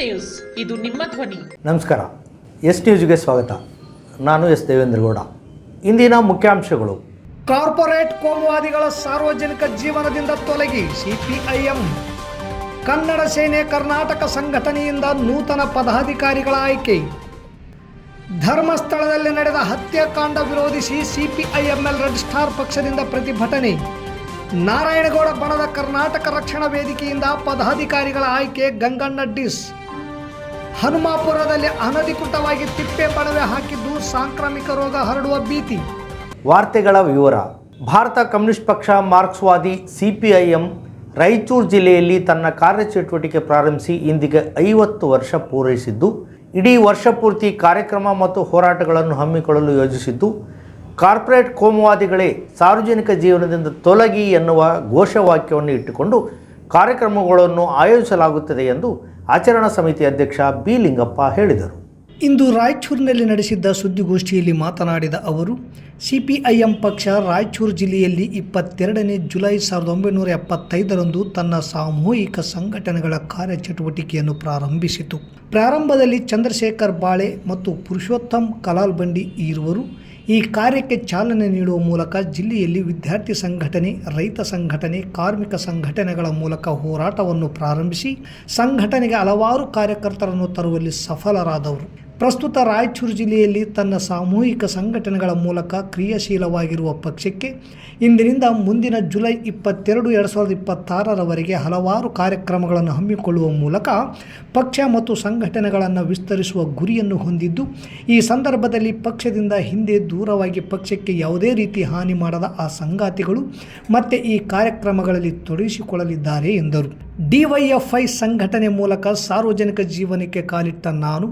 News, ಇದು ನಿಮ್ಮ ಧ್ವನಿ. ನಮಸ್ಕಾರ. ಎಸ್ ನ್ಯೂಸ್ಗೆ ಸ್ವಾಗತ. ನಾನು ಎಸ್ ದೇವೇಂದ್ರಗೌಡ. ಇಂದಿನ ಮುಖ್ಯಾಂಶಗಳು. ಕಾರ್ಪೊರೇಟ್ ಕೋಮುವಾದಿಗಳ ಸಾರ್ವಜನಿಕ ಜೀವನದಿಂದ ತೊಲಗಿ ಸಿಪಿಐಎಂ. ಕನ್ನಡ ಸೇನೆ ಕರ್ನಾಟಕ ಸಂಘಟನೆಯಿಂದ ನೂತನ ಪದಾಧಿಕಾರಿಗಳ ಆಯ್ಕೆ. ಧರ್ಮಸ್ಥಳದಲ್ಲಿ ನಡೆದ ಹತ್ಯಾಕಾಂಡ ವಿರೋಧಿಸಿ ಸಿಪಿಐಎಂಎಲ್ ರೆಡ್ ಸ್ಟಾರ್ ಪಕ್ಷದಿಂದ ಪ್ರತಿಭಟನೆ. ನಾರಾಯಣಗೌಡ ಬಣದ ಕರ್ನಾಟಕ ರಕ್ಷಣಾ ವೇದಿಕೆಯಿಂದ ಪದಾಧಿಕಾರಿಗಳ ಆಯ್ಕೆ. ಗಂಗಣ್ಣಡ್ಡಿಸ್. ಹನುಮಾಪುರದಲ್ಲಿ ಅನಧಿಕೃತವಾಗಿ ತಿಪ್ಪೆ ಬಳವೆ ಹಾಕಿದ್ದು ಸಾಂಕ್ರಾಮಿಕ ರೋಗ ಹರಡುವ ಭೀತಿ. ವಾರ್ತೆಗಳ ವಿವರ. ಭಾರತ ಕಮ್ಯುನಿಸ್ಟ್ ಪಕ್ಷ ಮಾರ್ಕ್ಸ್ವಾದಿ ಸಿಪಿಐಎಂ ರಾಯಚೂರು ಜಿಲ್ಲೆಯಲ್ಲಿ ತನ್ನ ಕಾರ್ಯಚಟುವಟಿಕೆ ಪ್ರಾರಂಭಿಸಿ ಇಂದಿಗೆ 50 ವರ್ಷ ಪೂರೈಸಿದ್ದು, ಇಡೀ ವರ್ಷ ಪೂರ್ತಿ ಕಾರ್ಯಕ್ರಮ ಮತ್ತು ಹೋರಾಟಗಳನ್ನು ಹಮ್ಮಿಕೊಳ್ಳಲು ಯೋಜಿಸಿದ್ದು, ಕಾರ್ಪೊರೇಟ್ ಕೋಮುವಾದಿಗಳೇ ಸಾರ್ವಜನಿಕ ಜೀವನದಿಂದ ತೊಲಗಿ ಎನ್ನುವ ಘೋಷವಾಕ್ಯವನ್ನು ಇಟ್ಟುಕೊಂಡು ಕಾರ್ಯಕ್ರಮಗಳನ್ನು ಆಯೋಜಿಸಲಾಗುತ್ತದೆ ಎಂದು ಆಚರಣಾ ಸಮಿತಿ ಅಧ್ಯಕ್ಷ ಬಿ ಲಿಂಗಪ್ಪ ಹೇಳಿದರು. ಇಂದು ರಾಯಚೂರಿನಲ್ಲಿ ನಡೆಸಿದ್ದ ಸುದ್ದಿಗೋಷ್ಠಿಯಲ್ಲಿ ಮಾತನಾಡಿದ ಅವರು, ಸಿಪಿಐಎಂ ಪಕ್ಷ ರಾಯಚೂರು ಜಿಲ್ಲೆಯಲ್ಲಿ 22ನೇ ಜುಲೈ 1975ರಂದು ತನ್ನ ಸಾಮೂಹಿಕ ಸಂಘಟನೆಗಳ ಕಾರ್ಯಚಟುವಟಿಕೆಯನ್ನು ಪ್ರಾರಂಭಿಸಿತು. ಪ್ರಾರಂಭದಲ್ಲಿ ಚಂದ್ರಶೇಖರ್ ಬಾಳೆ ಮತ್ತು ಪುರುಷೋತ್ತಮ್ ಕಲಾಲ್ಬಂಡಿ ಇರುವರು ಈ ಕಾರ್ಯಕ್ಕೆ ಚಾಲನೆ ನೀಡುವ ಮೂಲಕ ಜಿಲ್ಲೆಯಲ್ಲಿ ವಿದ್ಯಾರ್ಥಿ ಸಂಘಟನೆ, ರೈತ ಸಂಘಟನೆ, ಕಾರ್ಮಿಕ ಸಂಘಟನೆಗಳ ಮೂಲಕ ಹೋರಾಟವನ್ನು ಪ್ರಾರಂಭಿಸಿ ಸಂಘಟನೆಗೆ ಹಲವಾರು ಕಾರ್ಯಕರ್ತರನ್ನು ತರುವಲ್ಲಿ ಸಫಲರಾದವರು. ಪ್ರಸ್ತುತ ರಾಯಚೂರು ಜಿಲ್ಲೆಯಲ್ಲಿ ತನ್ನ ಸಾಮೂಹಿಕ ಸಂಘಟನೆಗಳ ಮೂಲಕ ಕ್ರಿಯಾಶೀಲವಾಗಿರುವ ಪಕ್ಷಕ್ಕೆ ಇಂದಿನಿಂದ ಮುಂದಿನ ಜುಲೈ 22, 2026ರವರೆಗೆ ಹಲವಾರು ಕಾರ್ಯಕ್ರಮಗಳನ್ನು ಹಮ್ಮಿಕೊಳ್ಳುವ ಮೂಲಕ ಪಕ್ಷ ಮತ್ತು ಸಂಘಟನೆಗಳನ್ನು ವಿಸ್ತರಿಸುವ ಗುರಿಯನ್ನು ಹೊಂದಿದ್ದು, ಈ ಸಂದರ್ಭದಲ್ಲಿ ಪಕ್ಷದಿಂದ ಹಿಂದೆ ದೂರವಾಗಿ ಪಕ್ಷಕ್ಕೆ ಯಾವುದೇ ರೀತಿ ಹಾನಿ ಮಾಡದ ಆ ಸಂಗಾತಿಗಳು ಮತ್ತೆ ಈ ಕಾರ್ಯಕ್ರಮಗಳಲ್ಲಿ ತೊಡಗಿಸಿಕೊಳ್ಳಲಿದ್ದಾರೆ ಎಂದರು. ಡಿವೈಎಫ್ಐ ಸಂಘಟನೆ ಮೂಲಕ ಸಾರ್ವಜನಿಕ ಜೀವನಕ್ಕೆ ಕಾಲಿಟ್ಟ ನಾನು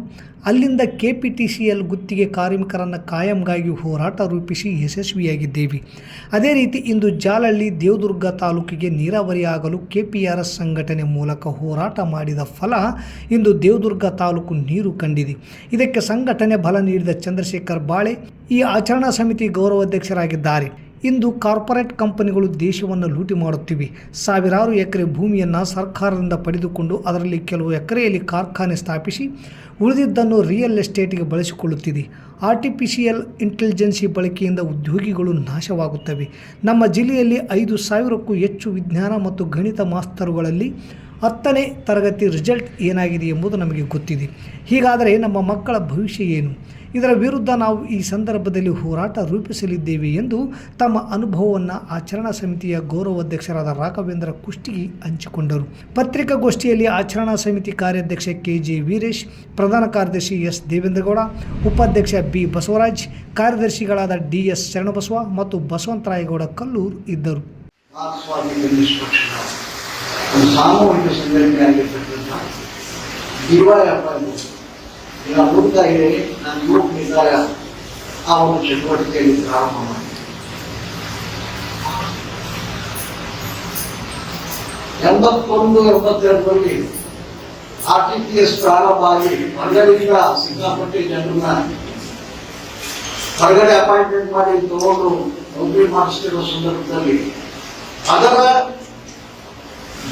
ಅಲ್ಲಿಂದ ಕೆಪಿಟಿಸಿಎಲ್ ಗುತ್ತಿಗೆ ಕಾರ್ಮಿಕರನ್ನು ಕಾಯಂಗಾಗಿ ಹೋರಾಟ ರೂಪಿಸಿ ಯಶಸ್ವಿಯಾಗಿದ್ದೇವೆ. ಅದೇ ರೀತಿ ಇಂದು ಜಾಲಹಳ್ಳಿ ದೇವದುರ್ಗ ತಾಲೂಕಿಗೆ ನೀರಾವರಿಯಾಗಲು ಕೆಪಿಆರ್ಎಸ್ ಸಂಘಟನೆ ಮೂಲಕ ಹೋರಾಟ ಮಾಡಿದ ಫಲ ಇಂದು ದೇವದುರ್ಗ ತಾಲೂಕು ನೀರು ಕಂಡಿದೆ. ಇದಕ್ಕೆ ಸಂಘಟನೆ ಬಲ ನೀಡಿದ ಚಂದ್ರಶೇಖರ್ ಬಾಳೆ ಈ ಆಚರಣಾ ಸಮಿತಿ ಗೌರವಾಧ್ಯಕ್ಷರಾಗಿದ್ದಾರೆ. ಇಂದು ಕಾರ್ಪೊರೇಟ್ ಕಂಪನಿಗಳು ದೇಶವನ್ನು ಲೂಟಿ ಮಾಡುತ್ತಿವೆ. ಸಾವಿರಾರು ಎಕರೆ ಭೂಮಿಯನ್ನು ಸರ್ಕಾರದಿಂದ ಪಡೆದುಕೊಂಡು ಅದರಲ್ಲಿ ಕೆಲವು ಎಕರೆಯಲ್ಲಿ ಕಾರ್ಖಾನೆ ಸ್ಥಾಪಿಸಿ ಉಳಿದಿದ್ದನ್ನು ರಿಯಲ್ ಎಸ್ಟೇಟ್ಗೆ ಬಳಸಿಕೊಳ್ಳುತ್ತಿದೆ. ಆರ್ಟಿಫಿಷಿಯಲ್ ಇಂಟೆಲಿಜೆನ್ಸಿ ಬಳಕೆಯಿಂದ ಉದ್ಯೋಗಿಗಳು ನಾಶವಾಗುತ್ತವೆ. ನಮ್ಮ ಜಿಲ್ಲೆಯಲ್ಲಿ 5,000ಕ್ಕೂ ಹೆಚ್ಚು ವಿಜ್ಞಾನ ಮತ್ತು ಗಣಿತ ಮಾಸ್ತರುಗಳಲ್ಲಿ 10ನೇ ತರಗತಿ ರಿಸಲ್ಟ್ ಏನಾಗಿದೆ ಎಂಬುದು ನಮಗೆ ಗೊತ್ತಿದೆ. ಹೀಗಾದರೆ ನಮ್ಮ ಮಕ್ಕಳ ಭವಿಷ್ಯ ಏನು? ಇದರ ವಿರುದ್ಧ ನಾವು ಈ ಸಂದರ್ಭದಲ್ಲಿ ಹೋರಾಟ ರೂಪಿಸಲಿದ್ದೇವೆ ಎಂದು ತಮ್ಮ ಅನುಭವವನ್ನು ಆಚರಣಾ ಸಮಿತಿಯ ಗೌರವಾಧ್ಯಕ್ಷರಾದ ರಾಘವೇಂದ್ರ ಕುಷ್ಟಗಿ ಹಂಚಿಕೊಂಡರು. ಪತ್ರಿಕಾಗೋಷ್ಠಿಯಲ್ಲಿ ಆಚರಣಾ ಸಮಿತಿ ಕಾರ್ಯಾಧ್ಯಕ್ಷ ಕೆ.ಜೆ. ವೀರೇಶ್, ಪ್ರಧಾನ ಕಾರ್ಯದರ್ಶಿ ಎಸ್. ದೇವೇಂದ್ರಗೌಡ, ಉಪಾಧ್ಯಕ್ಷ ಬಿ. ಬಸವರಾಜ್, ಕಾರ್ಯದರ್ಶಿಗಳಾದ ಡಿ.ಎಸ್. ಶರಣಬಸವ ಮತ್ತು ಬಸವಂತರಾಯಗೌಡ ಕಲ್ಲೂರು ಇದ್ದರು. ಸಾಮೂಹಿಕ ಸಂಘಟನೆಯಾಗಿರ್ತಕ್ಕಂಥ ಡಿವೈಎಫ್ಐ ನೋಡ್ತಾ ಇದೆ. ನಾನು ಯುವಕನಿದ್ದಾಗ ಆ ಒಂದು ಚಟುವಟಿಕೆಯಲ್ಲಿ ಪ್ರಾರಂಭ ಮಾಡಿ 81-82ರಲ್ಲಿ RTPS ಪ್ರಾರಂಭ ಆಗಿ ಹೊರಗಡೆಯಿಂದ ಸಿಕ್ಕಾಪಟ್ಟೆ ಜನರನ್ನ ಹೊರಗಡೆ ಅಪಾಯಿಂಟ್ಮೆಂಟ್ ಮಾಡಿ ತಗೊಂಡು ನೌಕರಿ ಮಾಡಿಸ್ತಿರೋ ಸಂದರ್ಭದಲ್ಲಿ ಅದರ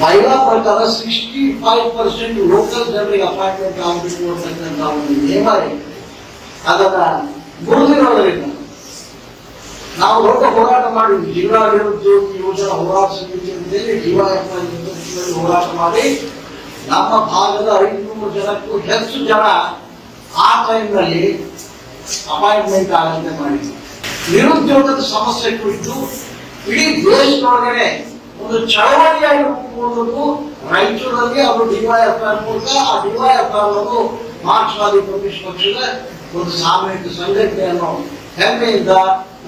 ಬೈಲಾ ಪ್ರಕಾರ 65% ಲೋಕಲ್ ಜನರಿಗೆ ಅಪಾಯಿಂಟ್ಮೆಂಟ್ ಆಗಬೇಕು ಅಂತಕ್ಕಂಥ ಒಂದು ನಿಯಮ ಇದೆ. ಅದನ್ನ ಮುರಿದಿರೋದ್ರಿಂದ ನಾವು ದೊಡ್ಡ ಹೋರಾಟ ಮಾಡಿದ್ವಿ. ಜಿಲ್ಲಾ ನಿರುದ್ಯೋಗ ಯೋಜನಾ ಹೋರಾಟ ಸಮಿತಿ ಅಂತೇಳಿ ಡಿವೈಎಫ್ಐ ನೇತೃತ್ವದಲ್ಲಿ ಹೋರಾಟ ಮಾಡಿ ನಮ್ಮ ಭಾಗದ 500 ಜನಕ್ಕೂ ಹೆಚ್ಚು ಜನ ಆ ಟೈಮ್ನಲ್ಲಿ ಅಪಾಯಿಂಟ್ಮೆಂಟ್ ಆಗಂತೆ ಮಾಡಿದ್ವಿ. ನಿರುದ್ಯೋಗದ ಸಮಸ್ಯೆ ಕುರಿತು ಇಡೀ ದೇಶದೊಳಗಡೆ ಒಂದು ಚಳವಳಿಯಾಗಿ ರೂಪುಗೊಂಡದ್ದು ರಾಯಚೂರಲ್ಲಿ. ಅವರು ಡಿವೈಎಫ್ಐ ಮೂಲಕ ಆ ಡಿವೈಎಫ್ಐ ಅನ್ನೋದು ಮಾರ್ಕ್ಸ್ವಾದಿ ಕಮ್ಯುನಿಸ್ಟ್ ಪಕ್ಷದ ಒಂದು ಸಾಮೂಹಿಕ ಸಂಘಟನೆಯನ್ನು ಹೆಮ್ಮೆಯಿಂದ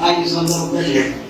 ನಾನು ಈ ಸಂದರ್ಭದಲ್ಲಿ ಹೇಳ್ತೀನಿ.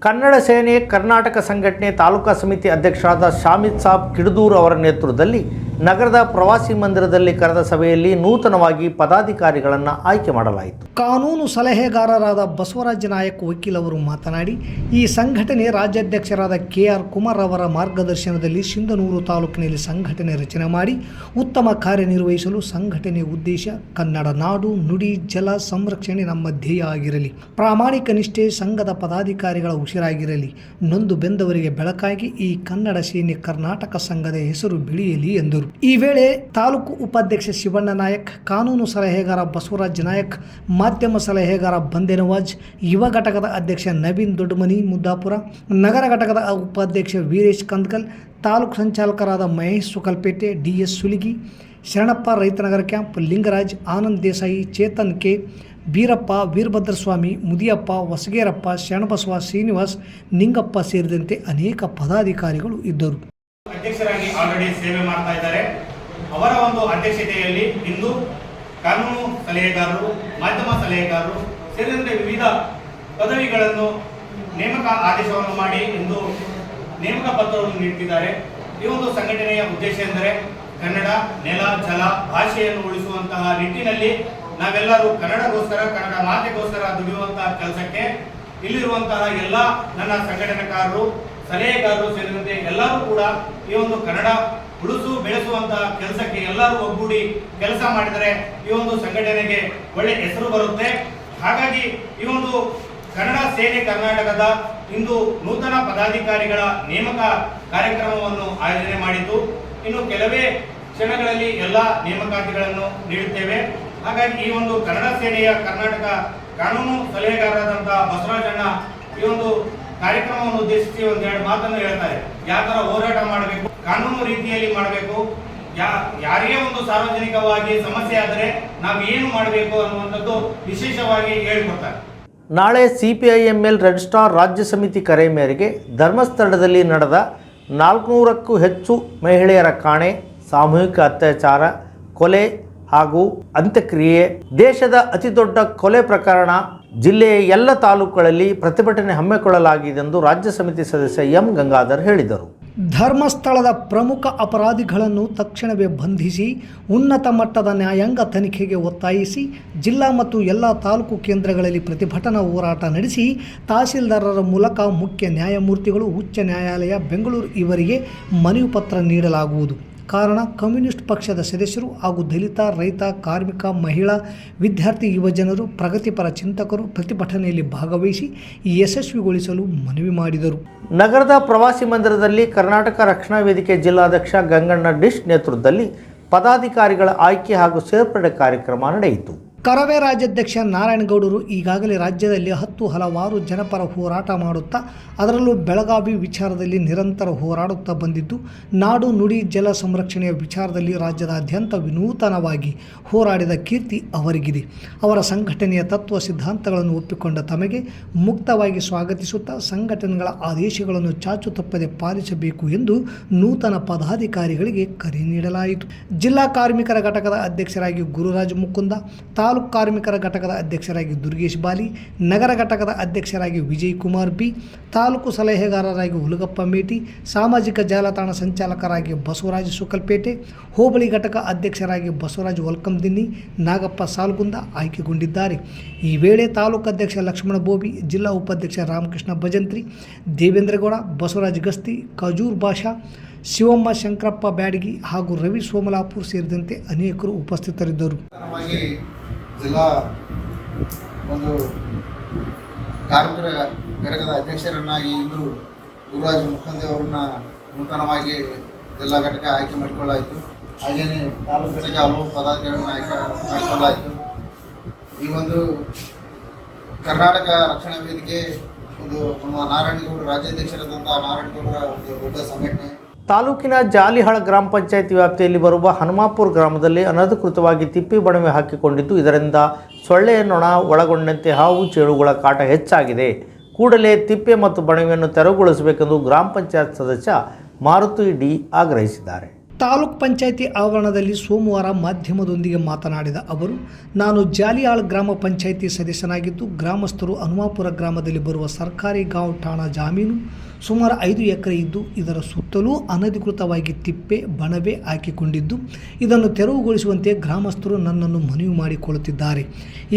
ಕನ್ನಡ ಸೇನೆ ಕರ್ನಾಟಕ ಸಂಘಟನೆ ತಾಲೂಕಾ ಸಮಿತಿ ಅಧ್ಯಕ್ಷರಾದ ಶಾಮಿದ್ ಸಾಬ್ ಕಿಡದೂರು ಅವರ ನೇತೃತ್ವದಲ್ಲಿ ನಗರದ ಪ್ರವಾಸಿ ಮಂದಿರದಲ್ಲಿ ಕರೆದ ಸಭೆಯಲ್ಲಿ ನೂತನವಾಗಿ ಪದಾಧಿಕಾರಿಗಳನ್ನು ಆಯ್ಕೆ ಮಾಡಲಾಯಿತು. ಕಾನೂನು ಸಲಹೆಗಾರರಾದ ಬಸವರಾಜ ನಾಯಕ್ ವಕೀಲ್ ಅವರು ಮಾತನಾಡಿ, ಈ ಸಂಘಟನೆ ರಾಜ್ಯಾಧ್ಯಕ್ಷರಾದ ಕೆ.ಆರ್. ಕುಮಾರ್ ಅವರ ಮಾರ್ಗದರ್ಶನದಲ್ಲಿ ಸಿಂಧನೂರು ತಾಲೂಕಿನಲ್ಲಿ ಸಂಘಟನೆ ರಚನೆ ಮಾಡಿ ಉತ್ತಮ ಕಾರ್ಯನಿರ್ವಹಿಸಲು ಸಂಘಟನೆಯ ಉದ್ದೇಶ ಕನ್ನಡ ನಾಡು, ನುಡಿ, ಜಲ ಸಂರಕ್ಷಣೆ ನಮ್ಮ ಧ್ಯೇಯ ಆಗಿರಲಿ. ಪ್ರಾಮಾಣಿಕ ನಿಷ್ಠೆ ಸಂಘದ ಪದಾಧಿಕಾರಿಗಳ ಉಸಿರಾಗಿರಲಿ. ನೊಂದು ಬೆಂದವರಿಗೆ ಬೆಳಕಾಗಿ ಈ ಕನ್ನಡ ಸೇನೆ ಕರ್ನಾಟಕ ಸಂಘದ ಹೆಸರು ಬೆಳೆಯಲಿ ಎಂದರು. ಈ ವೇಳೆ ತಾಲೂಕು ಉಪಾಧ್ಯಕ್ಷ ಶಿವಣ್ಣ ನಾಯಕ್, ಕಾನೂನು ಸಲಹೆಗಾರ ಬಸವರಾಜ್ ನಾಯಕ್, ಮಾಧ್ಯಮ ಸಲಹೆಗಾರ ಬಂದೆ ನವಾಜ್, ಯುವ ಘಟಕದ ಅಧ್ಯಕ್ಷ ನವೀನ್ ದೊಡ್ಡಮನಿ ಮುದ್ದಾಪುರ, ನಗರ ಘಟಕದ ಉಪಾಧ್ಯಕ್ಷ ವೀರೇಶ್ ಕಂದ್ಕಲ್, ತಾಲೂಕು ಸಂಚಾಲಕರಾದ Mahesh Sukalpete, DS Suligi, Sharanappa Raitanagar camp, Lingaraj, Anand Desai, Chetan K, Beerappa, Veerabhadraswamy, Mudiyappa, Hosagerappa, Sharanabasava, Srinivas, Ningappa ಸೇರಿದಂತೆ ಅನೇಕ ಪದಾಧಿಕಾರಿಗಳು ಇದ್ದರು. ಅಧ್ಯಕ್ಷರಾಗಿ ಆಲ್ರೆಡಿ ಸೇವೆ ಮಾಡ್ತಾ ಇದ್ದಾರೆ. ಅವರ ಒಂದು ಅಧ್ಯಕ್ಷತೆಯಲ್ಲಿ ಇಂದು ಕಾನೂನು ಸಲಹೆಗಾರರು, ಮಾಧ್ಯಮ ಸಲಹೆಗಾರರು ಸೇರಿದಂತೆ ವಿವಿಧ ಪದವಿಗಳನ್ನು ನೇಮಕ ಆದೇಶವನ್ನು ಮಾಡಿ ಇಂದು ನೇಮಕ ಪತ್ರವನ್ನು ನೀಡುತ್ತಿದ್ದಾರೆ. ಈ ಒಂದು ಸಂಘಟನೆಯ ಉದ್ದೇಶ ಎಂದರೆ ಕನ್ನಡ ನೆಲ ಜಲ ಭಾಷೆಯನ್ನು ಉಳಿಸುವಂತಹ ನಿಟ್ಟಿನಲ್ಲಿ ನಾವೆಲ್ಲರೂ ಕನ್ನಡಗೋಸ್ಕರ, ಕನ್ನಡ ಮಾತೆಗೋಸ್ಕರ ದುಡಿಯುವಂತಹ ಕೆಲಸಕ್ಕೆ ಇಲ್ಲಿರುವಂತಹ ಎಲ್ಲ ನನ್ನ ಸಂಘಟನಾಕಾರರು, ಸಲಹೆಗಾರರು ಸೇರಿದಂತೆ ಎಲ್ಲರೂ ಕೂಡ ಈ ಒಂದು ಕನ್ನಡ ಉಳಿಸು ಬೆಳೆಸುವಂತಹ ಕೆಲಸಕ್ಕೆ ಎಲ್ಲರೂ ಒಗ್ಗೂಡಿ ಕೆಲಸ ಮಾಡಿದರೆ ಈ ಒಂದು ಸಂಘಟನೆಗೆ ಒಳ್ಳೆ ಹೆಸರು ಬರುತ್ತೆ. ಹಾಗಾಗಿ ಈ ಒಂದು ಕನ್ನಡ ಸೇನೆ ಕರ್ನಾಟಕದ ಇಂದು ನೂತನ ಪದಾಧಿಕಾರಿಗಳ ನೇಮಕ ಕಾರ್ಯಕ್ರಮವನ್ನು ಆಯೋಜನೆ ಮಾಡಿದ್ದು, ಇನ್ನು ಕೆಲವೇ ಕ್ಷಣಗಳಲ್ಲಿ ಎಲ್ಲ ನೇಮಕಾತಿಗಳನ್ನು ನೀಡುತ್ತೇವೆ. ಹಾಗಾಗಿ ಈ ಒಂದು ಕನ್ನಡ ಸೇನೆಯ ಕರ್ನಾಟಕ ಕಾನೂನು ಸಲಹೆಗಾರರಾದಂತಹ ಬಸವರಾಜಣ್ಣ ಈ ಒಂದು ಕಾರ್ಯಕ್ರಮವನ್ನು ಉದ್ದೇಶಿಸಿ ಒಂದೆರಡು ಮಾತನ್ನು ಹೇಳ್ತಾರೆ. ಯಾವ ತರ ಹೋರಾಟ ಮಾಡಬೇಕು, ಕಾನೂನು ರೀತಿಯಲ್ಲಿ ಮಾಡಬೇಕು, ಯಾರಿಗೇ ಒಂದು ಸಾರ್ವಜನಿಕವಾಗಿ ಸಮಸ್ಯೆ ಆದರೆ ನಾವು ಏನು ಮಾಡಬೇಕು ಅನ್ನುವಂಥದ್ದು ವಿಶೇಷವಾಗಿ ಹೇಳಿಕೊಡ್ತಾರೆ. ನಾಳೆ CPIML ರೆಡ್ ಸ್ಟಾರ್ ರಾಜ್ಯ ಸಮಿತಿ ಕರೆ ಮೇರೆಗೆ ಧರ್ಮಸ್ಥಳದಲ್ಲಿ ನಡೆದ 400ಕ್ಕೂ ಹೆಚ್ಚು ಮಹಿಳೆಯರ ಕಾಣೆ, ಸಾಮೂಹಿಕ ಅತ್ಯಾಚಾರ, ಕೊಲೆ ಹಾಗೂ ಅಂತ್ಯಕ್ರಿಯೆ, ದೇಶದ ಅತಿದೊಡ್ಡ ಕೊಲೆ ಪ್ರಕರಣ, ಜಿಲ್ಲೆಯ ಎಲ್ಲ ತಾಲೂಕುಗಳಲ್ಲಿ ಪ್ರತಿಭಟನೆ ಹಮ್ಮಿಕೊಳ್ಳಲಾಗಿದೆ ಎಂದು ರಾಜ್ಯ ಸಮಿತಿ ಸದಸ್ಯ ಎಂ ಗಂಗಾಧರ್ ಹೇಳಿದರು. ಧರ್ಮಸ್ಥಳದ ಪ್ರಮುಖ ಅಪರಾಧಿಗಳನ್ನು ತಕ್ಷಣವೇ ಬಂಧಿಸಿ ಉನ್ನತ ಮಟ್ಟದ ನ್ಯಾಯಾಂಗ ತನಿಖೆಗೆ ಒತ್ತಾಯಿಸಿ ಜಿಲ್ಲಾ ಮತ್ತು ಎಲ್ಲ ತಾಲೂಕು ಕೇಂದ್ರಗಳಲ್ಲಿ ಪ್ರತಿಭಟನಾ ಹೋರಾಟ ನಡೆಸಿ ತಹಸೀಲ್ದಾರರ ಮೂಲಕ ಮುಖ್ಯ ನ್ಯಾಯಮೂರ್ತಿಗಳು, ಉಚ್ಚ ನ್ಯಾಯಾಲಯ ಬೆಂಗಳೂರು ಇವರಿಗೆ ಮನವಿ ಪತ್ರ ನೀಡಲಾಗುವುದು. ಕಾರಣ, ಕಮ್ಯುನಿಸ್ಟ್ ಪಕ್ಷದ ಸದಸ್ಯರು ಹಾಗೂ ದಲಿತ, ರೈತ, ಕಾರ್ಮಿಕ, ಮಹಿಳಾ, ವಿದ್ಯಾರ್ಥಿ, ಯುವಜನರು, ಪ್ರಗತಿಪರ ಚಿಂತಕರು ಪ್ರತಿಭಟನೆಯಲ್ಲಿ ಭಾಗವಹಿಸಿ ಯಶಸ್ವಿಗೊಳಿಸಲು ಮನವಿ ಮಾಡಿದರು. ನಗರದ ಪ್ರವಾಸಿ ಮಂದಿರದಲ್ಲಿ ಕರ್ನಾಟಕ ರಕ್ಷಣಾ ವೇದಿಕೆ ಜಿಲ್ಲಾಧ್ಯಕ್ಷ ಗಂಗಣ್ಣ ಡಿಶ್ ನೇತೃತ್ವದಲ್ಲಿ ಪದಾಧಿಕಾರಿಗಳ ಆಯ್ಕೆ ಹಾಗೂ ಸೇರ್ಪಡೆ ಕಾರ್ಯಕ್ರಮ ನಡೆಯಿತು. ಕರವೇ ರಾಜ್ಯಾಧ್ಯಕ್ಷ ನಾರಾಯಣಗೌಡರು ಈಗಾಗಲೇ ರಾಜ್ಯದಲ್ಲಿ ಹಲವಾರು ಜನಪರ ಹೋರಾಟ ಮಾಡುತ್ತಾ, ಅದರಲ್ಲೂ ಬೆಳಗಾವಿ ವಿಚಾರದಲ್ಲಿ ನಿರಂತರ ಹೋರಾಡುತ್ತಾ ಬಂದಿದ್ದು, ನಾಡು ನುಡಿ ಜಲ ಸಂರಕ್ಷಣೆಯ ವಿಚಾರದಲ್ಲಿ ರಾಜ್ಯದಾದ್ಯಂತ ವಿನೂತನವಾಗಿ ಹೋರಾಡಿದ ಕೀರ್ತಿ ಅವರಿಗಿದೆ. ಅವರ ಸಂಘಟನೆಯ ತತ್ವ ಸಿದ್ಧಾಂತಗಳನ್ನು ಒಪ್ಪಿಕೊಂಡ ತಮಗೆ ಮುಕ್ತವಾಗಿ ಸ್ವಾಗತಿಸುತ್ತಾ ಸಂಘಟನೆಗಳ ಆದೇಶಗಳನ್ನು ಚಾಚು ತಪ್ಪದೆ ಪಾಲಿಸಬೇಕು ಎಂದು ನೂತನ ಪದಾಧಿಕಾರಿಗಳಿಗೆ ಕರೆ ನೀಡಲಾಯಿತು. ಜಿಲ್ಲಾ ಕಾರ್ಮಿಕರ ಘಟಕದ ಅಧ್ಯಕ್ಷರಾಗಿ ಗುರುರಾಜ್ ಮುಕುಂದ, ತಾಲೂಕು ಕಾರ್ಮಿಕರ ಘಟಕದ ಅಧ್ಯಕ್ಷರಾಗಿ ದುರ್ಗೇಶ್ ಬಾಲಿ, ನಗರ ಘಟಕದ ಅಧ್ಯಕ್ಷರಾಗಿ ವಿಜಯ್ ಕುಮಾರ್ ಬಿ, ತಾಲೂಕು ಸಲಹೆಗಾರರಾಗಿ ಹುಲಗಪ್ಪ ಮೇಟಿ, ಸಾಮಾಜಿಕ ಜಾಲತಾಣ ಸಂಚಾಲಕರಾಗಿ ಬಸವರಾಜ್ ಸುಕಲ್ಪೇಟೆ, ಹೋಬಳಿ ಘಟಕ ಅಧ್ಯಕ್ಷರಾಗಿ ಬಸವರಾಜ್ ವಲ್ಕಂದಿನ್ನಿ, ನಾಗಪ್ಪ ಸಾಲ್ಗುಂದ ಆಯ್ಕೆಗೊಂಡಿದ್ದಾರೆ. ಈ ವೇಳೆ ತಾಲೂಕು ಅಧ್ಯಕ್ಷ ಲಕ್ಷ್ಮಣ ಬೋಬಿ, ಜಿಲ್ಲಾ ಉಪಾಧ್ಯಕ್ಷ ರಾಮಕೃಷ್ಣ ಭಜಂತ್ರಿ, ದೇವೇಂದ್ರಗೌಡ, ಬಸವರಾಜ್ ಗಸ್ತಿ, ಖಜೂರ್ ಭಾಷಾ, ಶಿವಮ್ಮ ಶಂಕರಪ್ಪ ಬ್ಯಾಡಗಿ ಹಾಗೂ ರವಿ ಸೋಮಲಾಪುರ್ ಸೇರಿದಂತೆ ಅನೇಕರು ಉಪಸ್ಥಿತರಿದ್ದರು. ಜಿಲ್ಲಾ ಒಂದು ಕಾರ್ಮಿಕರ ಘಟಕದ ಅಧ್ಯಕ್ಷರನ್ನಾಗಿ ಇಂದು ಗುರುರಾಜ್ ಮುಖಂದಿ ಅವರನ್ನ ನೂತನವಾಗಿ ಜಿಲ್ಲಾ ಘಟಕ ಆಯ್ಕೆ ಮಾಡಿಕೊಳ್ಳಾಯಿತು. ಹಾಗೆಯೇ ತಾಲೂಕು ಘಟಕ ಹಲವು ಪದಾಧಿಕಾರಿಗಳನ್ನು ಆಯ್ಕೆ ಮಾಡಿಕೊಳ್ಳಾಯಿತು. ಈ ಒಂದು ಕರ್ನಾಟಕ ರಕ್ಷಣಾ ವೇದಿಕೆ ಒಂದು ನಮ್ಮ ನಾರಾಯಣಗೌಡರು ರಾಜ್ಯಾಧ್ಯಕ್ಷರಾದಂತಹ ನಾರಾಯಣಗೌಡರ ಒಂದು ದೊಡ್ಡ ಸಂಘಟನೆ. ತಾಲೂಕಿನ ಜಾಲಿಹಾಳ ಗ್ರಾಮ ಪಂಚಾಯಿತಿ ವ್ಯಾಪ್ತಿಯಲ್ಲಿ ಬರುವ ಹನುಮಾಪುರ ಗ್ರಾಮದಲ್ಲಿ ಅನಧಿಕೃತವಾಗಿ ತಿಪ್ಪಿ ಬಣವೆ ಹಾಕಿಕೊಂಡಿದ್ದು, ಇದರಿಂದ ಸೊಳ್ಳೆ ನೊಣ ಒಳಗೊಂಡಂತೆ ಹಾವು ಚೇಳುಗಳ ಕಾಟ ಹೆಚ್ಚಾಗಿದೆ. ಕೂಡಲೇ ತಿಪ್ಪೆ ಮತ್ತು ಬಣವೆಯನ್ನು ತೆರವುಗೊಳಿಸಬೇಕೆಂದು ಗ್ರಾಮ ಪಂಚಾಯತ್ ಸದಸ್ಯ ಮಾರುತಿ ಡಿ ಆಗ್ರಹಿಸಿದ್ದಾರೆ. ತಾಲೂಕ್ ಪಂಚಾಯಿತಿ ಆವರಣದಲ್ಲಿ ಸೋಮವಾರ ಮಾಧ್ಯಮದೊಂದಿಗೆ ಮಾತನಾಡಿದ ಅವರು, ನಾನು ಜಾಲಿಯಾಳ್ ಗ್ರಾಮ ಪಂಚಾಯಿತಿ ಸದಸ್ಯನಾಗಿದ್ದು, ಗ್ರಾಮಸ್ಥರು ಹನುಮಾಪುರ ಗ್ರಾಮದಲ್ಲಿ ಬರುವ ಸರ್ಕಾರಿ ಗಾಂವ್ ಠಾಣಾ ಜಮೀನು ಸುಮಾರು 5 ಎಕರೆ ಇದ್ದು, ಇದರ ಸುತ್ತಲೂ ಅನಧಿಕೃತವಾಗಿ ತಿಪ್ಪೆ ಬಣವೆ ಹಾಕಿಕೊಂಡಿದ್ದು, ಇದನ್ನು ತೆರವುಗೊಳಿಸುವಂತೆ ಗ್ರಾಮಸ್ಥರು ನನ್ನನ್ನು ಮನವಿ ಮಾಡಿಕೊಳ್ಳುತ್ತಿದ್ದಾರೆ.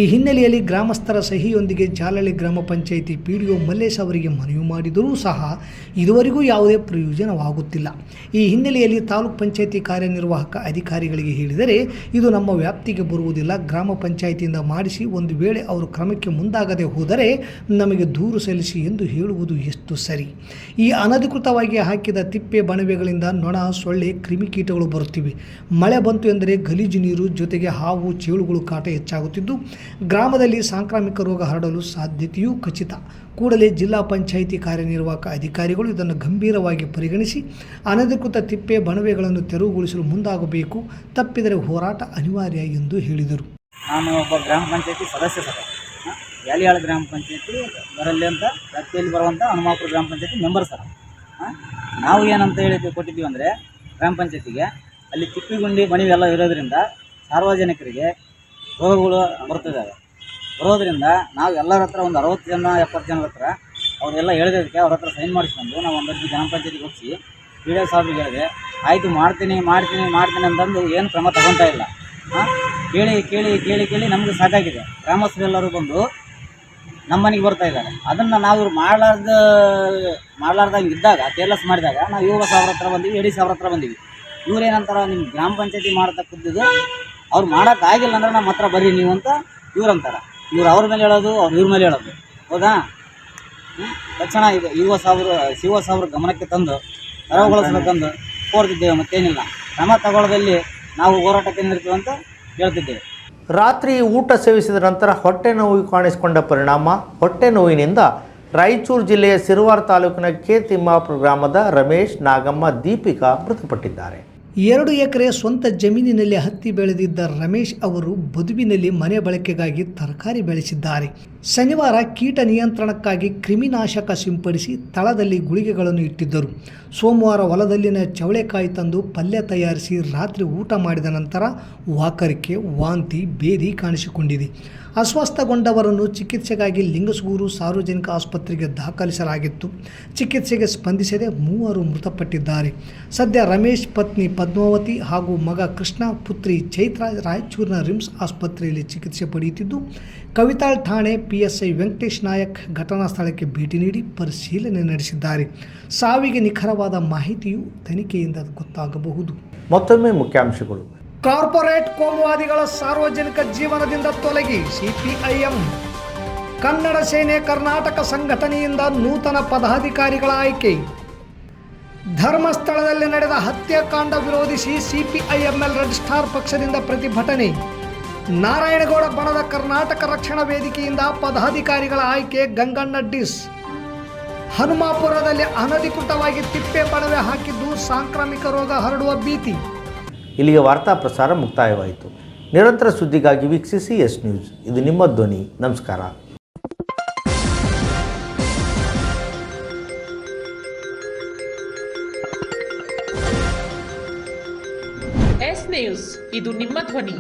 ಈ ಹಿನ್ನೆಲೆಯಲ್ಲಿ ಗ್ರಾಮಸ್ಥರ ಸಹಿಯೊಂದಿಗೆ ಜಾಲಹಳ್ಳಿ ಗ್ರಾಮ ಪಂಚಾಯಿತಿ PDO ಮಲ್ಲೇಶ್ ಅವರಿಗೆ ಮನವಿ ಮಾಡಿದರೂ ಸಹ ಇದುವರೆಗೂ ಯಾವುದೇ ಪ್ರಯೋಜನವಾಗುತ್ತಿಲ್ಲ. ಈ ಹಿನ್ನೆಲೆಯಲ್ಲಿ ತಾಲೂಕ್ ಪಂಚಾಯಿತಿ ಕಾರ್ಯನಿರ್ವಾಹಕ ಅಧಿಕಾರಿಗಳಿಗೆ ಹೇಳಿದರೆ, ಇದು ನಮ್ಮ ವ್ಯಾಪ್ತಿಗೆ ಬರುವುದಿಲ್ಲ, ಗ್ರಾಮ ಪಂಚಾಯಿತಿಯಿಂದ ಮಾಡಿಸಿ, ಒಂದು ವೇಳೆ ಅವರು ಕ್ರಮಕ್ಕೆ ಮುಂದಾಗದೆ ಹೋದರೆ ನಮಗೆ ದೂರು ಸಲ್ಲಿಸಿ ಎಂದು ಹೇಳುವುದು ಎಷ್ಟು ಸರಿ? ಈ ಅನಧಿಕೃತವಾಗಿ ಹಾಕಿದ ತಿಪ್ಪೆ ಬಣವೆಗಳಿಂದ ನೊಣ, ಸೊಳ್ಳೆ, ಕ್ರಿಮಿಕೀಟಗಳು ಬರುತ್ತಿವೆ. ಮಳೆ ಬಂತು ಎಂದರೆ ಗಲೀಜು ನೀರು ಜೊತೆಗೆ ಹಾವು, ಚೇಳುಗಳು ಕಾಟ ಹೆಚ್ಚಾಗುತ್ತಿದ್ದು ಗ್ರಾಮದಲ್ಲಿ ಸಾಂಕ್ರಾಮಿಕ ರೋಗ ಹರಡಲು ಸಾಧ್ಯತೆಯೂ ಖಚಿತ. ಕೂಡಲೇ ಜಿಲ್ಲಾ ಪಂಚಾಯಿತಿ ಕಾರ್ಯನಿರ್ವಾಹಕ ಅಧಿಕಾರಿಗಳು ಇದನ್ನು ಗಂಭೀರವಾಗಿ ಪರಿಗಣಿಸಿ ಅನಧಿಕೃತ ತಿಪ್ಪೆ ಬಣವೆಗಳನ್ನು ತೆರವುಗೊಳಿಸಲು ಮುಂದಾಗಬೇಕು. ತಪ್ಪಿದರೆ ಹೋರಾಟ ಅನಿವಾರ್ಯ ಎಂದು ಹೇಳಿದರು. ನಾನು ಒಬ್ಬ ಗ್ರಾಮ ಪಂಚಾಯತಿ ಸದಸ್ಯ ಸರ್. ಯಾಲಿಯಾಳ ಗ್ರಾಮ ಪಂಚಾಯತಿ ಬರಲಿ ಅಂತ ವ್ಯಾಪ್ತಿಯಲ್ಲಿ ಬರುವಂಥ ಹನುಮಾಪುರ ಗ್ರಾಮ ಪಂಚಾಯತಿ ಮೆಂಬರ್ ಸರ್. ನಾವು ಏನಂತ ಹೇಳಿ ಕೊಟ್ಟಿದ್ದೀವಿ ಅಂದರೆ ಗ್ರಾಮ ಪಂಚಾಯತಿಗೆ ಅಲ್ಲಿ ತಿಪ್ಪಿಗುಂಡಿ ಮಣಿವೆಲ್ಲ ಇರೋದ್ರಿಂದ ಸಾರ್ವಜನಿಕರಿಗೆ ರೋಗಗಳು ಬರೋದ್ರಿಂದ ನಾವು ಎಲ್ಲರ ಹತ್ರ ಒಂದು 60 ಜನ 70 ಜನರ ಹತ್ರ ಅವರೆಲ್ಲ ಹೇಳಿದಕ್ಕೆ ಅವ್ರ ಹತ್ರ ಸೈನ್ ಮಾಡಿಸ್ಕೊಂಡು ನಾವು ಒಂದಷ್ಟು ಗ್ರಾಮ ಪಂಚಾಯತಿಗೆ ಹೋಗಿಸಿ ವಿಡಿಯೋ ಸಾಹೇಬ್ರಿಗೆ ಹೇಳಿದೆ. ಆಯಿತು ಮಾಡ್ತೀನಿ ಅಂತಂದು ಏನು ಕ್ರಮ ತಗೊತಾ ಇಲ್ಲ. ಕೇಳಿ ನಮಗೆ ಸಾಕಾಗಿದೆ. ಗ್ರಾಮಸ್ಥರೆಲ್ಲರೂ ಬಂದು ನಮ್ಮ ಮನೆಗೆ ಬರ್ತಾ ಇದ್ದಾರೆ. ಅದನ್ನು ನಾವು ಇವ್ರು ಮಾಡ್ಲಾರ್ದಂಗೆ ಇದ್ದಾಗ ಕೇರ್ಲೆಸ್ ಮಾಡಿದಾಗ ನಾವು ಯುವ ಸಾವ್ರ ಹತ್ರ ಬಂದೀವಿ, ಎಡಿ ಸಾವ್ರ ಹತ್ರ ಬಂದೀವಿ. ಇವ್ರು ಏನಂತಾರೆ, ನಿಮ್ಮ ಗ್ರಾಮ ಪಂಚಾಯತಿ ಮಾಡತಕ್ಕದ್ದು ಅವ್ರು ಮಾಡೋಕ್ಕಾಗಿಲ್ಲ ಅಂದ್ರೆ ನಮ್ಮ ಹತ್ರ ಬರ್ರಿ ನೀವು ಅಂತ ಇವ್ರು ಅಂತಾರೆ. ಇವ್ರು ಅವ್ರ ಮೇಲೆ ಹೇಳೋದು, ಅವ್ರು ಇವ್ರ ಮೇಲೆ ಹೇಳೋದು. ಹೌದಾ? ತಕ್ಷಣ ಇದು ಶಿವ ಸಾವ್ರ ಗಮನಕ್ಕೆ ತಂದು ತೆರವುಗೊಳಿಸ್ಬೇಕಂದು ಕೋರ್ತಿದ್ದೇವೆ. ಮತ್ತೇನಿಲ್ಲ, ಕ್ರಮ ತಗೊಳ್ಳೋದಲ್ಲಿ ನಾವು ಹೋರಾಟಕ್ಕೆ ನಿಲ್ತೀವಿ ಅಂತ ಹೇಳ್ತಿದ್ದೇವೆ. ರಾತ್ರಿ ಊಟ ಸೇವಿಸಿದ ನಂತರ ಹೊಟ್ಟೆ ನೋವು ಕಾಣಿಸಿಕೊಂಡ ಪರಿಣಾಮ ಹೊಟ್ಟೆ ನೋವಿನಿಂದ ರಾಯಚೂರು ಜಿಲ್ಲೆಯ ಸಿರವಾರ ತಾಲೂಕಿನ ಕೆ.ತಿಮ್ಮಾಪುರ ಗ್ರಾಮದ ರಮೇಶ್, ನಾಗಮ್ಮ, ದೀಪಿಕಾ ಮೃತಪಟ್ಟಿದ್ದಾರೆ. 2 ಎಕರೆ ಸ್ವಂತ ಜಮೀನಿನಲ್ಲಿ ಹತ್ತಿ ಬೆಳೆದಿದ್ದ ರಮೇಶ್ ಅವರು ಬದುವಿನಲ್ಲಿ ಮನೆ ಬಳಕೆಗಾಗಿ ತರಕಾರಿ ಬೆಳೆಸಿದ್ದಾರೆ. ಶನಿವಾರ ಕೀಟ ನಿಯಂತ್ರಣಕ್ಕಾಗಿ ಕ್ರಿಮಿನಾಶಕ ಸಿಂಪಡಿಸಿ ತಳದಲ್ಲಿ ಗುಳಿಗೆಗಳನ್ನು ಇಟ್ಟಿದ್ದರು. ಸೋಮವಾರ ಹೊಲದಲ್ಲಿನ ಚವಳೆಕಾಯಿ ತಂದು ಪಲ್ಯ ತಯಾರಿಸಿ ರಾತ್ರಿ ಊಟ ಮಾಡಿದ ನಂತರ ವಾಕರಿಕೆ, ವಾಂತಿ, ಭೇದಿ ಕಾಣಿಸಿಕೊಂಡಿದೆ. ಅಸ್ವಸ್ಥಗೊಂಡವರನ್ನು ಚಿಕಿತ್ಸೆಗಾಗಿ ಲಿಂಗಸೂರು ಸಾರ್ವಜನಿಕ ಆಸ್ಪತ್ರೆಗೆ ದಾಖಲಿಸಲಾಗಿತ್ತು. ಚಿಕಿತ್ಸೆಗೆ ಸ್ಪಂದಿಸದೆ 3 ಮೃತಪಟ್ಟಿದ್ದಾರೆ. ಸದ್ಯ ರಮೇಶ್ ಪತ್ನಿ ಪದ್ಮಾವತಿ ಹಾಗೂ ಮಗ ಕೃಷ್ಣ, ಪುತ್ರಿ ಚೈತ್ರ ರಾಯಚೂರಿನ ರಿಮ್ಸ್ ಆಸ್ಪತ್ರೆಯಲ್ಲಿ ಚಿಕಿತ್ಸೆ ಪಡೆಯುತ್ತಿದ್ದು, ಕವಿತಾಳ್ ಠಾಣೆ PSI ವೆಂಕಟೇಶ್ ನಾಯಕ್ ಘಟನಾ ಸ್ಥಳಕ್ಕೆ ಭೇಟಿ ನೀಡಿ ಪರಿಶೀಲನೆ ನಡೆಸಿದ್ದಾರೆ. ಸಾವಿಗೆ ನಿಖರವಾದ ಮಾಹಿತಿಯು ತನಿಖೆಯಿಂದ ಗೊತ್ತಾಗಬಹುದು. ಮತ್ತೊಮ್ಮೆ ಮುಖ್ಯಾಂಶಗಳು. ಕಾರ್ಪೊರೇಟ್ ಕೋಮುವಾದಿಗಳ ಸಾರ್ವಜನಿಕ ಜೀವನದಿಂದ ತೊಲಗಿ CPIM ಕನ್ನಡ ಸೇನೆ ಕರ್ನಾಟಕ ಸಂಘಟನೆಯಿಂದ ನೂತನ ಪದಾಧಿಕಾರಿಗಳ ಆಯ್ಕೆ. ಧರ್ಮಸ್ಥಳದಲ್ಲಿ ನಡೆದ ಹತ್ಯಾಕಾಂಡ ವಿರೋಧಿಸಿ CPIML ರೆಡ್ ಸ್ಟಾರ್ ಪಕ್ಷದಿಂದ ಪ್ರತಿಭಟನೆ. ನಾರಾಯಣಗೌಡ ಬಣದ ಕರ್ನಾಟಕ ರಕ್ಷಣಾ ವೇದಿಕೆಯಿಂದ ಪದಾಧಿಕಾರಿಗಳ ಆಯ್ಕೆ. ಗಂಗಣ್ಣ ಡಿಸ್. ಹನುಮಾಪುರದಲ್ಲಿ ಅನಧಿಕೃತವಾಗಿ ತಿಪ್ಪೆ ಬಣವೆ ಹಾಕಿದ್ದು ಸಾಂಕ್ರಾಮಿಕ ರೋಗ ಹರಡುವ ಭೀತಿ. ಇಲ್ಲಿಗೆ ವಾರ್ತಾ ಪ್ರಸಾರ ಮುಕ್ತಾಯವಾಯಿತು. ನಿರಂತರ ಸುದ್ದಿಗಾಗಿ ವೀಕ್ಷಿಸಿ ಎಸ್ ನ್ಯೂಸ್. ಇದು ನಿಮ್ಮ ಧ್ವನಿ. ನಮಸ್ಕಾರ. ಎಸ್ ನ್ಯೂಸ್, ಇದು ನಿಮ್ಮ ಧ್ವನಿ.